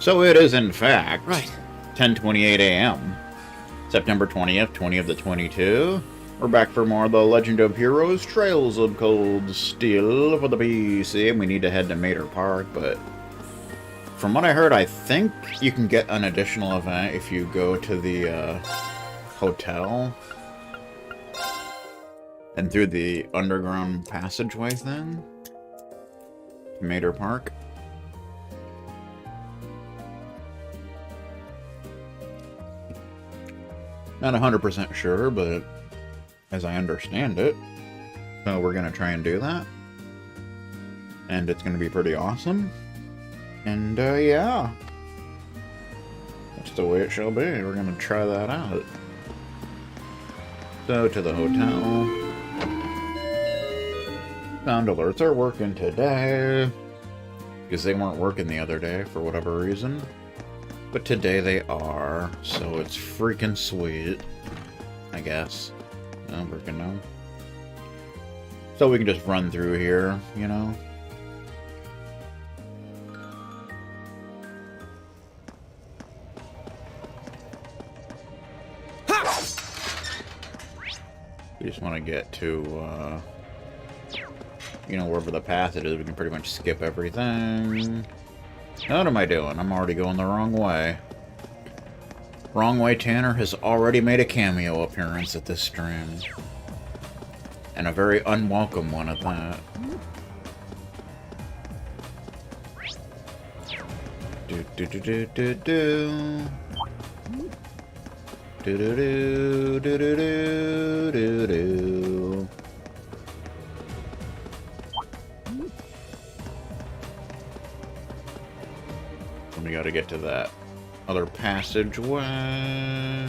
So it is, in fact, Right. 10:28 a.m. September 20th, 20 of the 22. We're back for more of the Legend of Heroes Trails of Cold Steel for the PC. And we need to head to Mater Park, but from what I heard, I think you can get an additional event if you go to the hotel and through the underground passageway thing to Mater Park. Not 100% sure, but as I understand it, we're going to try and do that. And it's going to be pretty awesome. And, yeah. That's the way it shall be. We're going to try that out. So, to the hotel. Sound alerts are working today. Because they weren't working the other day for whatever reason. But today they are, so it's freaking sweet, I guess. I'm freaking know. So we can just run through here, you know? We just want to get to, you know, wherever the path it is, we can pretty much skip everything. What am I doing? I'm already going the wrong way. Wrong Way Tanner has already made a cameo appearance at this stream. And a very unwelcome one at that. Do do do do do do. Do do do do do do do do. We gotta get to that other passageway.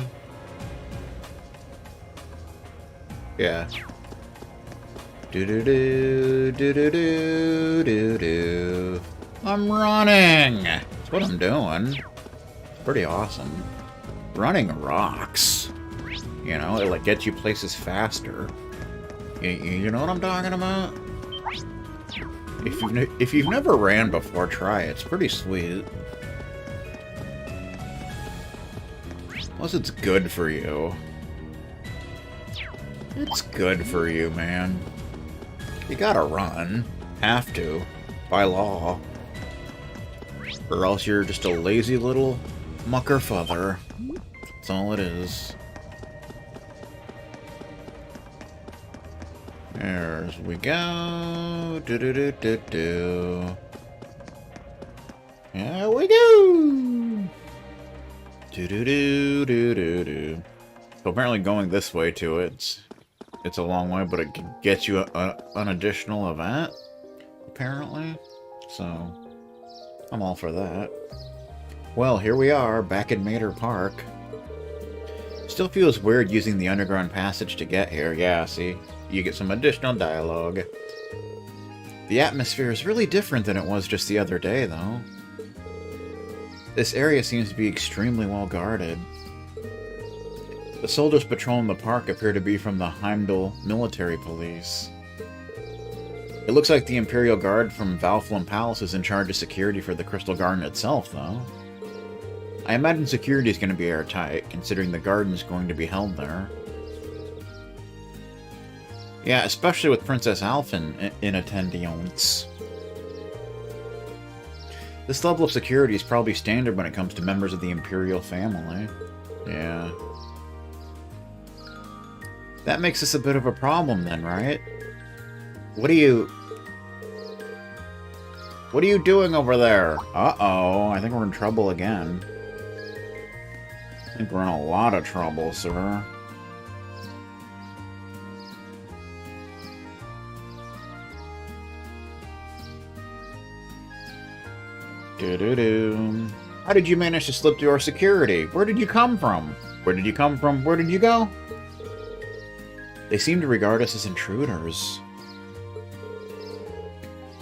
Yeah. Do do do do do do do do. I'm running. That's what I'm doing. It's pretty awesome. Running rocks. You know, it like gets you places faster. You know what I'm talking about? If you've never ran before, try it. It's pretty sweet. Plus, it's good for you. It's good for you, man. You gotta run. Have to. By law. Or else you're just a lazy little mucker father. That's all it is. There we go. Do do do do do. There we go. Do do do do do do. So apparently, going this way to it's a long way, but it gets you an additional event. Apparently, so I'm all for that. Well, here we are back in Mater Park. Still feels weird using the underground passage to get here. Yeah, see. You get some additional dialogue. The atmosphere is really different than it was just the other day, though. This area seems to be extremely well guarded. The soldiers patrolling the park appear to be from the Heimdall military police. It looks like the Imperial Guard from Valflum Palace is in charge of security for the Crystal Garden itself, though. I imagine security is going to be airtight, considering the garden is going to be held there. Yeah, especially with Princess Alphen in attendance. This level of security is probably standard when it comes to members of the Imperial family. Yeah. That makes this a bit of a problem then, right? What are you doing over there? Uh-oh, I think we're in trouble again. I think we're in a lot of trouble, sir. Do-do-do. How did you manage to slip through our security? Where did you come from? Where did you come from? Where did you go? They seem to regard us as intruders.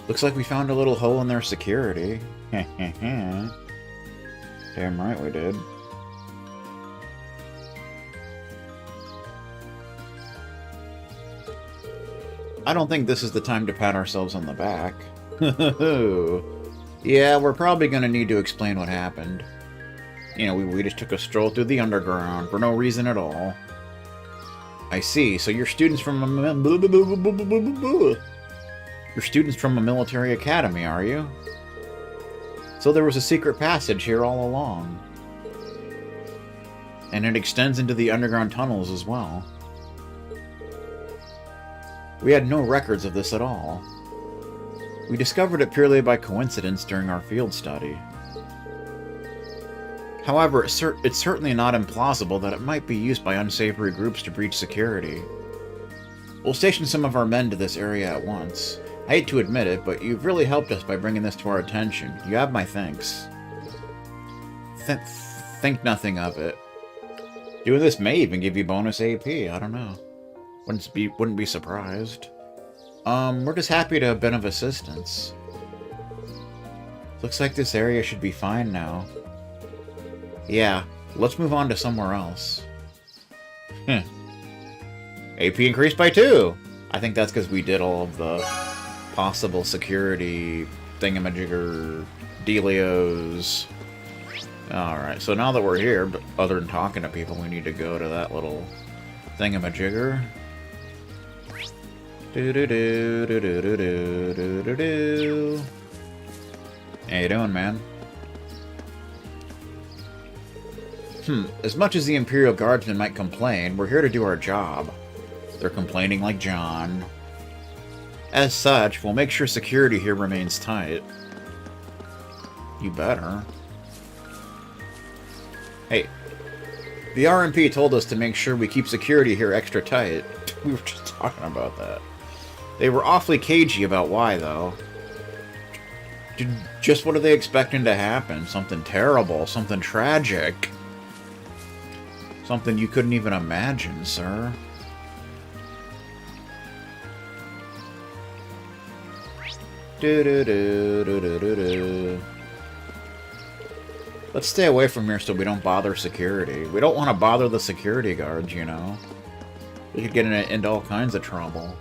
Looks like we found a little hole in their security. Damn right we did. I don't think this is the time to pat ourselves on the back. Yeah, we're probably gonna need to explain what happened. You know, we just took a stroll through the underground for no reason at all. I see, so you're students from you're students from a military academy, are you? So there was a secret passage here all along. And it extends into the underground tunnels as well. We had no records of this at all. We discovered it purely by coincidence during our field study. However, it's certainly not implausible that it might be used by unsavory groups to breach security. We'll station some of our men to this area at once. I hate to admit it, but you've really helped us by bringing this to our attention. You have my thanks. Think nothing of it. Doing this may even give you bonus AP, I don't know. Wouldn't be surprised. We're just happy to have been of assistance. Looks like this area should be fine now. Yeah, let's move on to somewhere else. AP increased by 2! I think that's because we did all of the possible security thingamajigger dealios. Alright, so now that we're here, but other than talking to people, we need to go to that little thingamajigger. Do-do-do-do-do-do-do-do-do. How you doing, man? As much as the Imperial Guardsmen might complain, we're here to do our job. They're complaining like John. As such, we'll make sure security here remains tight. You better. Hey, the RMP told us to make sure we keep security here extra tight. We were just talking about that. They were awfully cagey about why, though. Just what are they expecting to happen? Something terrible, something tragic. Something you couldn't even imagine, sir. Do-do-do-do-do-do-do. Let's stay away from here so we don't bother security. We don't want to bother the security guards, you know. We could get into all kinds of trouble.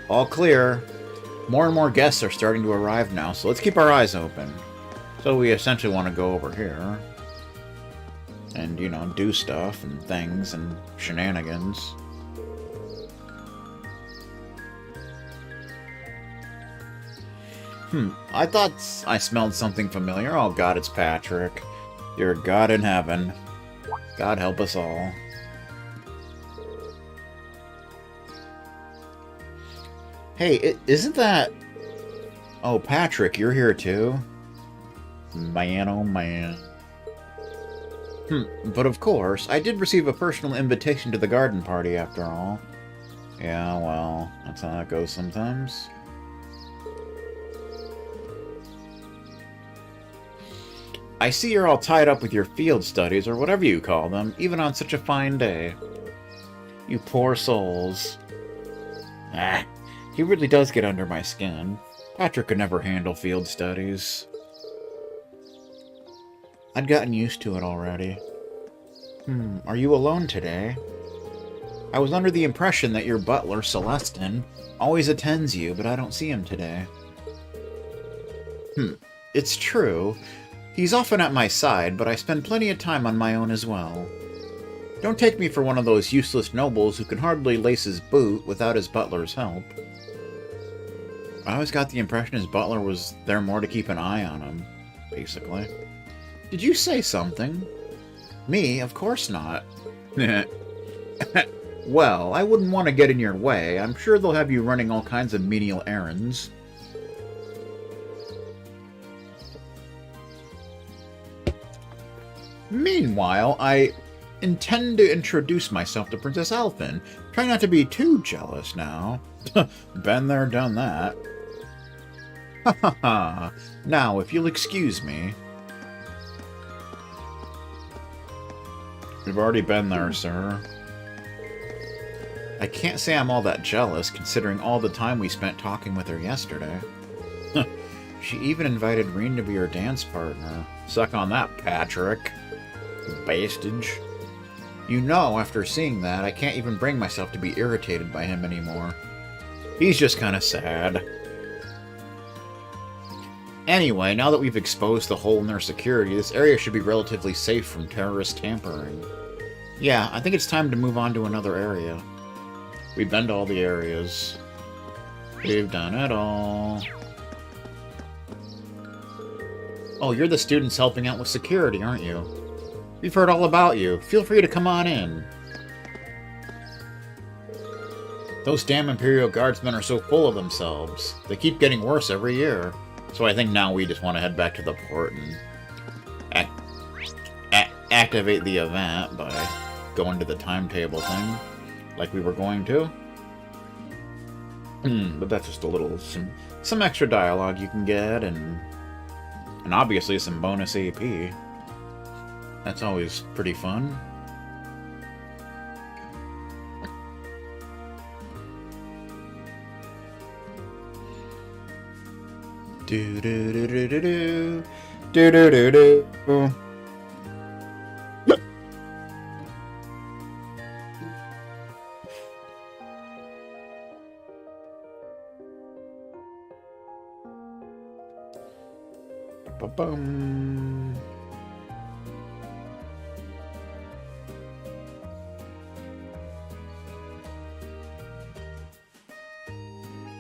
All clear. More and more guests are starting to arrive now, so let's keep our eyes open. So we essentially want to go over here. And, you know, do stuff and things and shenanigans. I thought I smelled something familiar. Oh god, it's Patrick. You're God in heaven. God help us all. Hey, isn't that... Oh, Patrick, you're here too? Man, oh man. But of course, I did receive a personal invitation to the garden party after all. Yeah, well, that's how that goes sometimes. I see you're all tied up with your field studies, or whatever you call them, even on such a fine day. You poor souls. He really does get under my skin. Patrick could never handle field studies. I'd gotten used to it already. Are you alone today? I was under the impression that your butler, Celestin, always attends you, but I don't see him today. It's true. He's often at my side, but I spend plenty of time on my own as well. Don't take me for one of those useless nobles who can hardly lace his boot without his butler's help. I always got the impression his butler was there more to keep an eye on him, basically. Did you say something? Me? Of course not. Well, I wouldn't want to get in your way. I'm sure they'll have you running all kinds of menial errands. Meanwhile, I intend to introduce myself to Princess Elfin. Try not to be too jealous now. Been there, done that. Ha ha ha. Now, if you'll excuse me. We've already been there, sir. I can't say I'm all that jealous, considering all the time we spent talking with her yesterday. She even invited Reen to be her dance partner. Suck on that, Patrick. You bastage. You know, after seeing that, I can't even bring myself to be irritated by him anymore. He's just kind of sad. Anyway, now that we've exposed the hole in their security, this area should be relatively safe from terrorist tampering. Yeah, I think it's time to move on to another area. We've been to all the areas. We've done it all. Oh, you're the students helping out with security, aren't you? We've heard all about you. Feel free to come on in. Those damn Imperial Guardsmen are so full of themselves. They keep getting worse every year. So I think now we just want to head back to the port and activate the event by going to the timetable thing, like we were going to. But that's just a little, some extra dialogue you can get, and obviously some bonus AP. That's always pretty fun. Do do do do do do do do do do. Ba-bum.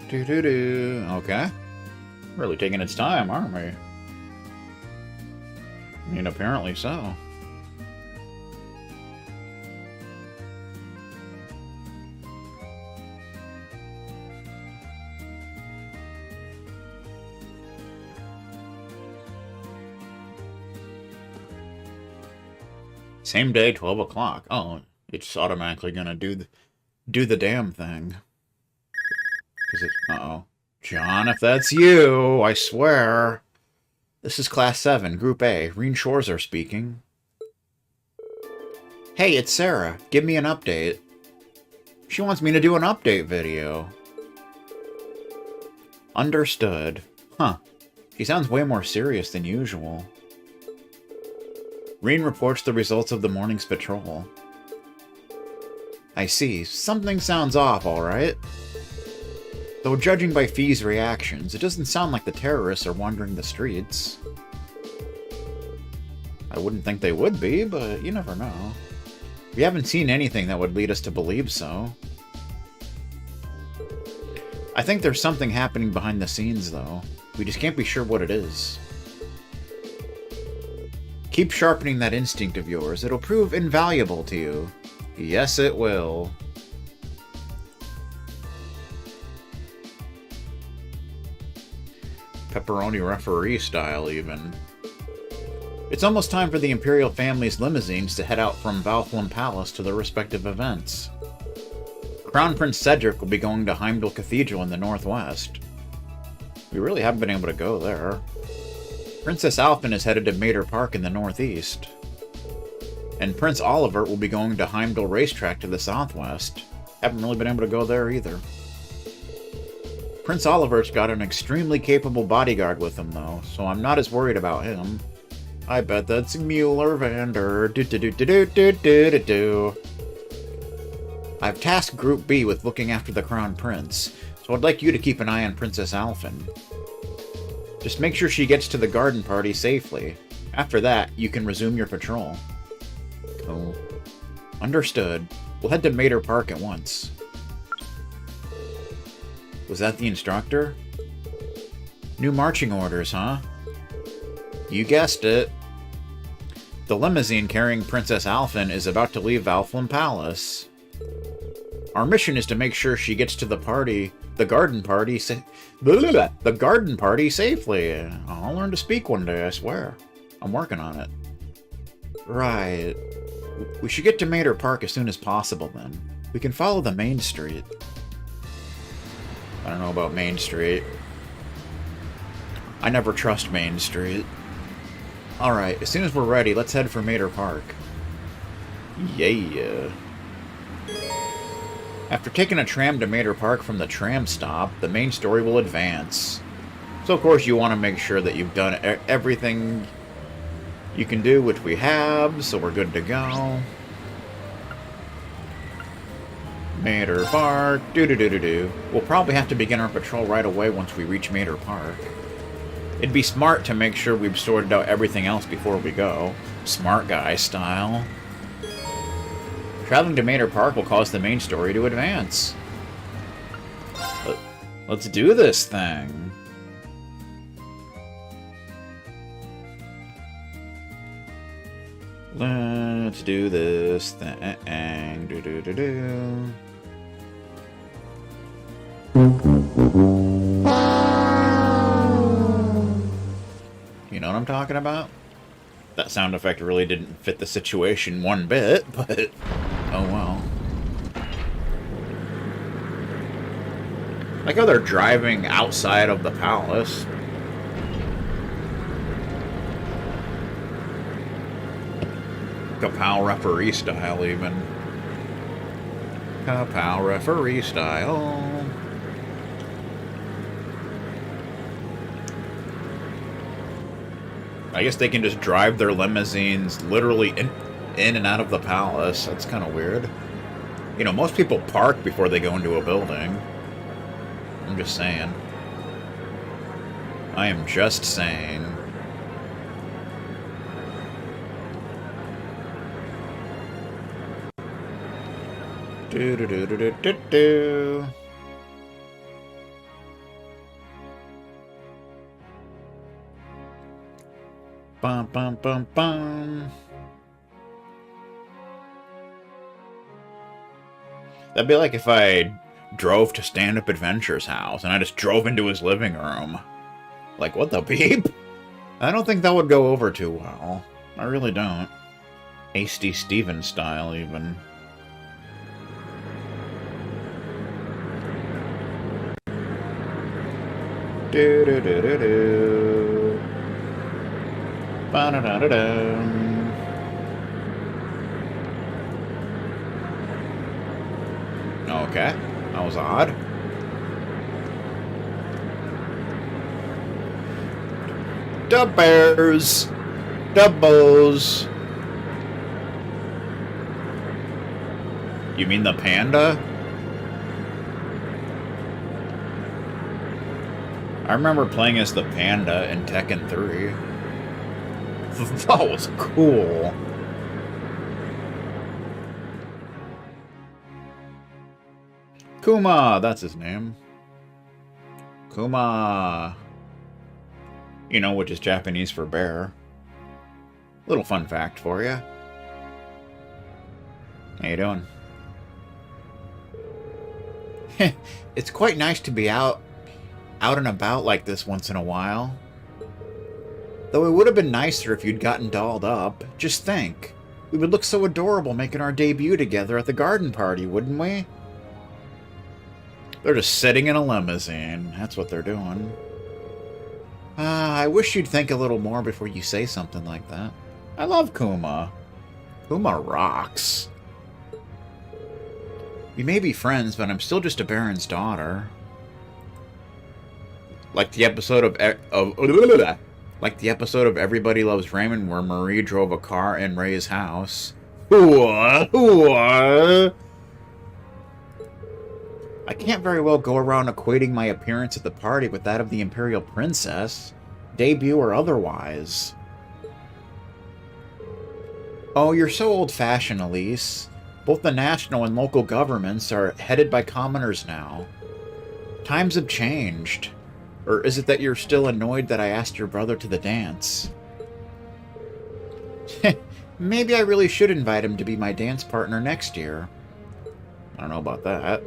Do do do. Okay. Really taking its time, aren't we? I mean, apparently so. Same day, 12 o'clock. Oh, it's automatically gonna do the damn thing. Is it? Uh-oh. John, if that's you, I swear. This is Class 7, Group A. Reen Shorzer speaking. Hey, it's Sarah. Give me an update. She wants me to do an update video. Understood. Huh. She sounds way more serious than usual. Reen reports the results of the morning's patrol. I see. Something sounds off, alright. Though judging by Fee's reactions, it doesn't sound like the terrorists are wandering the streets. I wouldn't think they would be, but you never know. We haven't seen anything that would lead us to believe so. I think there's something happening behind the scenes, though. We just can't be sure what it is. Keep sharpening that instinct of yours. It'll prove invaluable to you. Yes, it will. Pepperoni referee style, even. It's almost time for the Imperial family's limousines to head out from Falcom Palace to their respective events. Crown Prince Cedric will be going to Heimdall Cathedral in the northwest. We really haven't been able to go there. Princess Alphen is headed to Mater Park in the northeast. And Prince Oliver will be going to Heimdall Racetrack to the southwest. Haven't really been able to go there either. Prince Oliver's got an extremely capable bodyguard with him, though, so I'm not as worried about him. I bet that's Mueller Vander. Do-do-do-do-do-do-do-do. I've tasked Group B with looking after the Crown Prince, so I'd like you to keep an eye on Princess Alphen. Just make sure she gets to the garden party safely. After that, you can resume your patrol. Cool. Understood. We'll head to Mater Park at once. Was that the instructor? New marching orders, huh? You guessed it. The limousine carrying Princess Alphen is about to leave Falcom Palace. Our mission is to make sure she gets to the garden party safely. I'll learn to speak one day, I swear. I'm working on it. Right. We should get to Mater Park as soon as possible, then. We can follow the main street. I don't know about Main Street. I never trust Main Street. Alright, as soon as we're ready, let's head for Mater Park. Yeah. After taking a tram to Mater Park from the tram stop, the main story will advance. So of course you want to make sure that you've done everything you can do, which we have, so we're good to go. Mater Park, do-do-do-do-do. We'll probably have to begin our patrol right away once we reach Mater Park. It'd be smart to make sure we've sorted out everything else before we go. Smart guy style. Traveling to Manor Park will cause the main story to advance. Let's do this thing. Let's do this thing. Do-do-do-do. You know what I'm talking about? That sound effect really didn't fit the situation one bit, but oh well. Like how they're driving outside of the palace. Kapow referee style, even. Kapow referee style. I guess they can just drive their limousines literally in and out of the palace. That's kind of weird. You know, most people park before they go into a building. I'm just saying. I am just saying. Do-do-do-do-do-do-do. Bum, bum, bum, bum. That'd be like if I drove to Stand Up Adventure's house and I just drove into his living room. Like, what the beep? I don't think that would go over too well. I really don't. Hasty Steven style, even. Do-do-do-do-do. Ba-da-da-da-dum. Okay, that was odd. Da bears, doubles. You mean the panda? I remember playing as the panda in Tekken 3. That was cool. Kuma, that's his name. Kuma. You know, which is Japanese for bear. Little fun fact for you. How you doing? It's quite nice to be out and about like this once in a while. Though it would have been nicer if you'd gotten dolled up. Just think. We would look so adorable making our debut together at the garden party, wouldn't we? They're just sitting in a limousine. That's what they're doing. I wish you'd think a little more before you say something like that. I love Kuma. Kuma rocks. We may be friends, but I'm still just a Baron's daughter. Like the episode of Everybody Loves Raymond where Marie drove a car in Ray's house. I can't very well go around equating my appearance at the party with that of the Imperial Princess, debut or otherwise. Oh, you're so old-fashioned, Elise. Both the national and local governments are headed by commoners now. Times have changed. Or is it that you're still annoyed that I asked your brother to the dance? Maybe I really should invite him to be my dance partner next year. I don't know about that.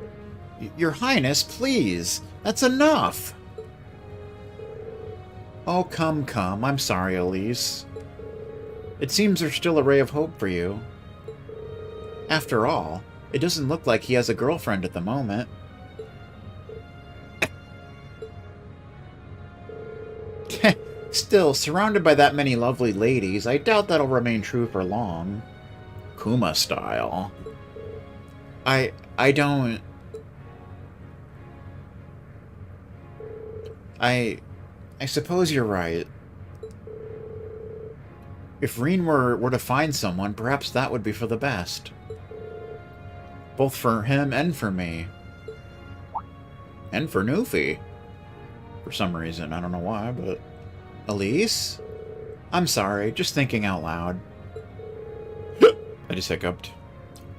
Your Highness, please. That's enough. Oh, come. I'm sorry, Elise. It seems there's still a ray of hope for you. After all, it doesn't look like he has a girlfriend at the moment. Still, surrounded by that many lovely ladies, I doubt that'll remain true for long. Kuma style. I don't... I suppose you're right. If Reen were to find someone, perhaps that would be for the best. Both for him and for me. And for Newfie. For some reason, I don't know why, but... Elise? I'm sorry, just thinking out loud. I just hiccuped.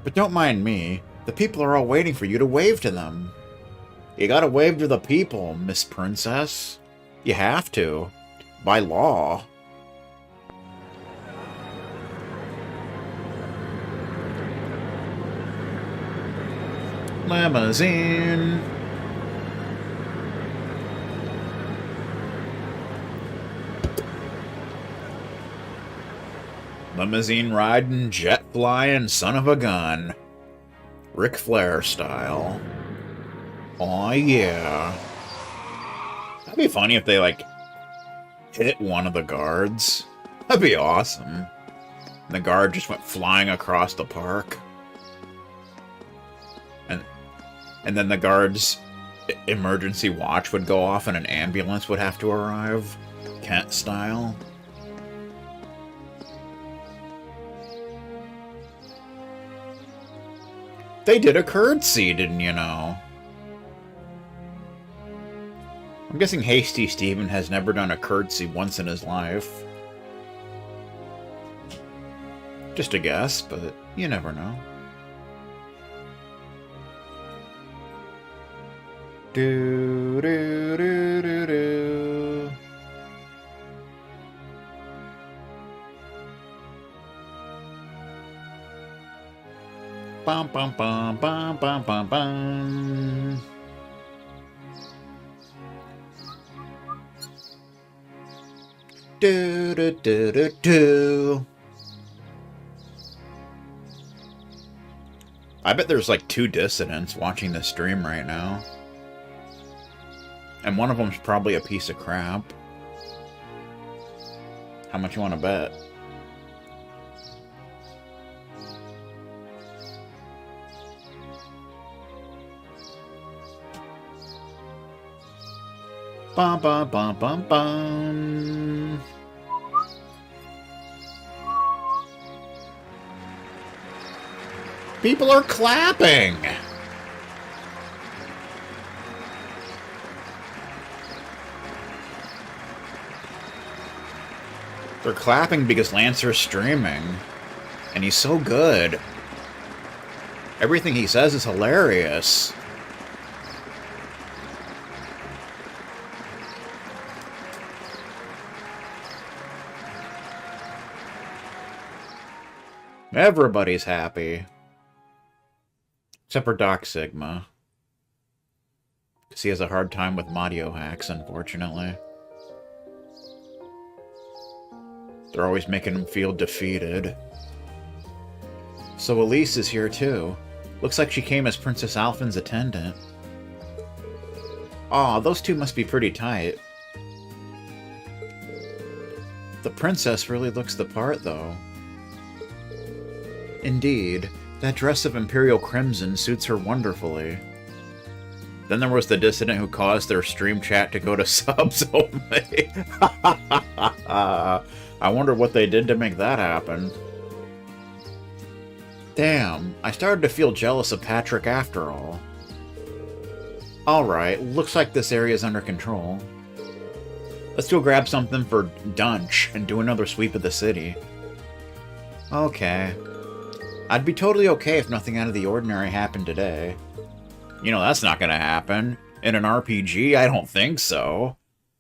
But don't mind me. The people are all waiting for you to wave to them. You gotta wave to the people, Miss Princess. You have to. By law. Limousine. Limousine riding, jet flying, son of a gun. Ric Flair style. Aw, yeah. That'd be funny if they, like, hit one of the guards. That'd be awesome. And the guard just went flying across the park. And then the guard's emergency watch would go off and an ambulance would have to arrive. Kent style. They did a curtsy, didn't you know? I'm guessing Hasty Steven has never done a curtsy once in his life. Just a guess, but you never know. Do do do do do. Bum bum bum bum bum bum bum. Do do do do do. I bet there's like 2 dissidents watching the stream right now. And one of them's probably a piece of crap. How much you want to bet? Bum bum bum bum bum. People are clapping. They're clapping because Lancer's streaming. And he's so good. Everything he says is hilarious. Everybody's happy. Except for Doc Sigma. Because he has a hard time with Mario hacks, unfortunately. They're always making him feel defeated. So Elise is here too. Looks like she came as Princess Alphen's attendant. Aw, those two must be pretty tight. The princess really looks the part, though. Indeed, that dress of Imperial Crimson suits her wonderfully. Then there was the dissident who caused their stream chat to go to subs only. I wonder what they did to make that happen. Damn, I started to feel jealous of Patrick after all. Alright, looks like this area's under control. Let's go grab something for Dunch and do another sweep of the city. Okay. I'd be totally okay if nothing out of the ordinary happened today. You know, that's not gonna happen. In an RPG, I don't think so.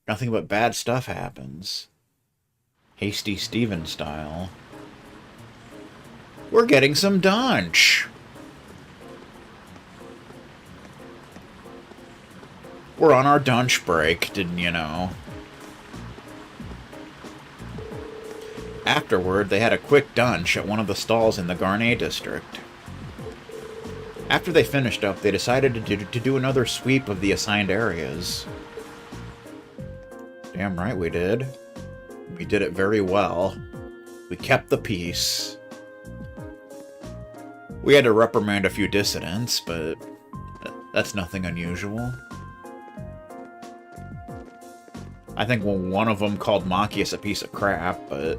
Nothing but bad stuff happens. Hasty Steven style. We're getting some Dunch! We're on our Dunch break, didn't you know? Afterward, they had a quick Dunch at one of the stalls in the Garnet district. After they finished up, they decided to do another sweep of the assigned areas. Damn right we did. We did it very well. We kept the peace. We had to reprimand a few dissidents, but that's nothing unusual. I think one of them called Machias a piece of crap, but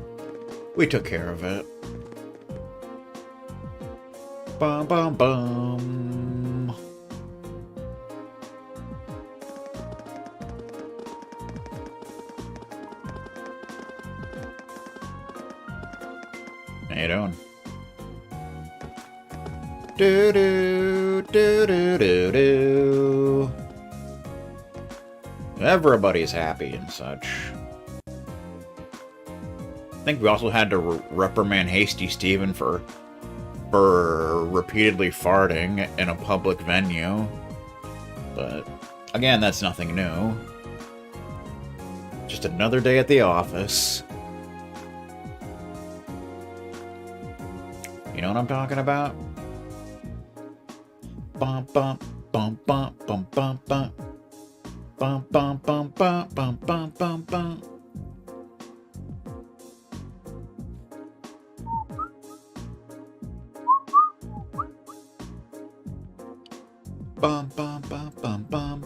we took care of it. Bum bum bum. How you doing? Do do do do do do. Everybody's happy and such. I think we also had to reprimand Hasty Steven for repeatedly farting in a public venue. But again, that's nothing new. Just another day at the office. You know what I'm talking about? Bum bum bum bum bum bum bum bum bum bum bum bum bum bum bum. Bum bum bum bum bum.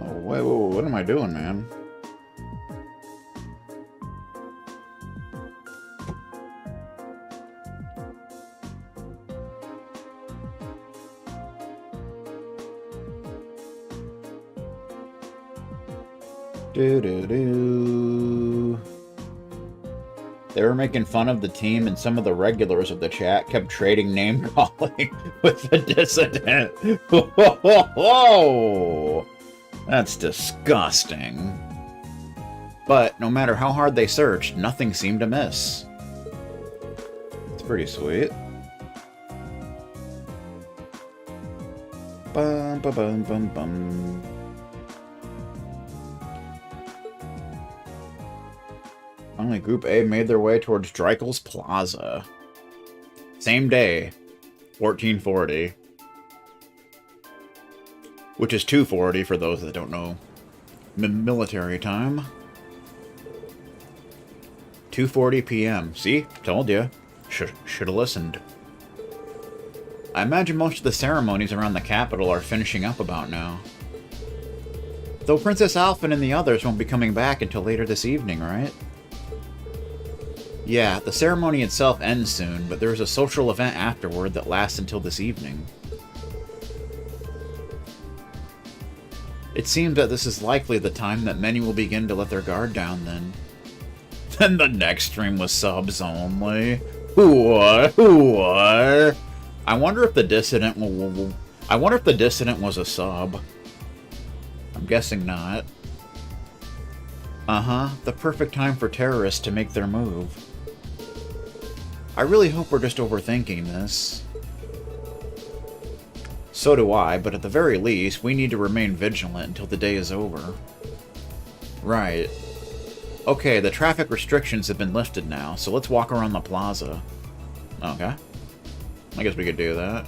Oh, wait, what am I doing, man? Do-do-do. They were making fun of the team, and some of the regulars of the chat kept trading name-calling with the dissident. Whoa! That's disgusting. But no matter how hard they searched, nothing seemed to miss. It's pretty sweet. Bum, ba, bum, bum, bum. Finally, Group A made their way towards Dreikel's Plaza. Same day, 1440. Which is 2:40 for those that don't know military time. 2:40 p.m. See? Told you. Should have listened. I imagine most of the ceremonies around the capital are finishing up about now. Though Princess Alphen and the others won't be coming back until later this evening, right? Yeah, the ceremony itself ends soon, but there is a social event afterward that lasts until this evening. It seems that this is likely the time that many will begin to let their guard down then. Then the next stream was subs only. What? I wonder if the dissident I wonder if the dissident was a sub. I'm guessing not. Uh-huh, the perfect time for terrorists to make their move. I really hope we're just overthinking this. So do I, but at the very least, we need to remain vigilant until the day is over. Right. Okay, the traffic restrictions have been lifted now, so let's walk around the plaza. Okay. I guess we could do that.